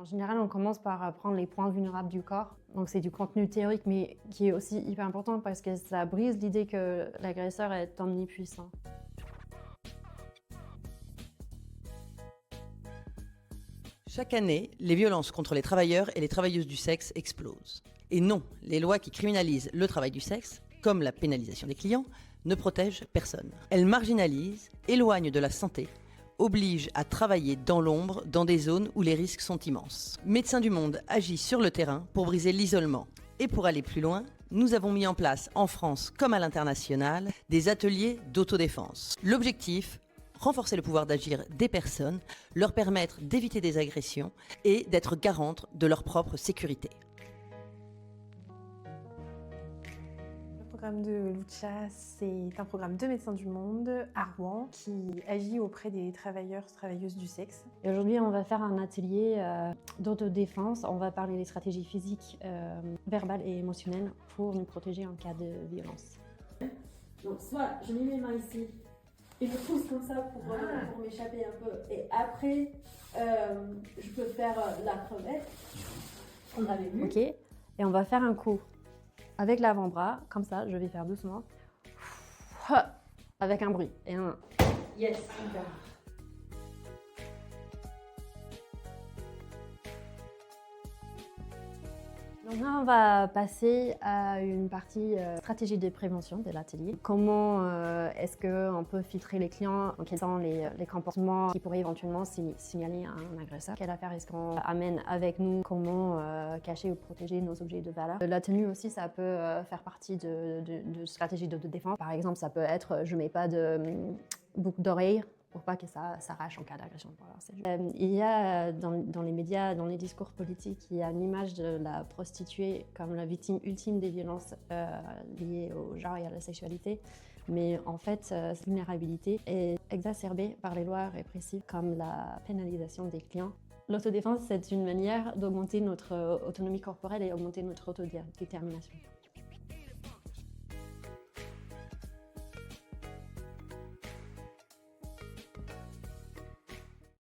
En général, on commence par apprendre les points vulnérables du corps. Donc c'est du contenu théorique, mais qui est aussi hyper important parce que ça brise l'idée que l'agresseur est omnipuissant. Chaque année, les violences contre les travailleurs et les travailleuses du sexe explosent. Et non, les lois qui criminalisent le travail du sexe, comme la pénalisation des clients, ne protègent personne. Elles marginalisent, éloignent de la santé, obligent à travailler dans l'ombre, dans des zones où les risques sont immenses. Médecins du Monde agit sur le terrain pour briser l'isolement. Et pour aller plus loin, nous avons mis en place, en France comme à l'international, des ateliers d'autodéfense. L'objectif, renforcer le pouvoir d'agir des personnes, leur permettre d'éviter des agressions et d'être garantes de leur propre sécurité. Le programme de Lucha, c'est un programme de Médecins du Monde à Rouen qui agit auprès des travailleuses du sexe. Et aujourd'hui, on va faire un atelier d'autodéfense. On va parler des stratégies physiques, verbales et émotionnelles pour nous protéger en cas de violence. Donc soit je mets mes mains ici et je pousse comme ça pour m'échapper un peu. Et après, je peux faire la crevette. On avait vu. Ok. Et on va faire un coup avec l'avant-bras, comme ça. Je vais faire doucement, avec un bruit. Et un. Yes, super. Donc là, on va passer à une partie stratégie de prévention de l'atelier. Comment est-ce qu'on peut filtrer les clients? Quels sont les comportements qui pourraient éventuellement signaler un agresseur? Quelle affaire est-ce qu'on amène avec nous? Comment cacher ou protéger nos objets de valeur? La tenue aussi, ça peut faire partie de stratégie de défense. Par exemple, ça peut être je mets pas de boucle d'oreille pour pas que ça s'arrache en cas d'agression. Voilà, il y a dans les médias, dans les discours politiques, il y a une image de la prostituée comme la victime ultime des violences liées au genre et à la sexualité. Mais en fait, cette vulnérabilité est exacerbée par les lois répressives comme la pénalisation des clients. L'autodéfense, c'est une manière d'augmenter notre autonomie corporelle et augmenter notre autodétermination.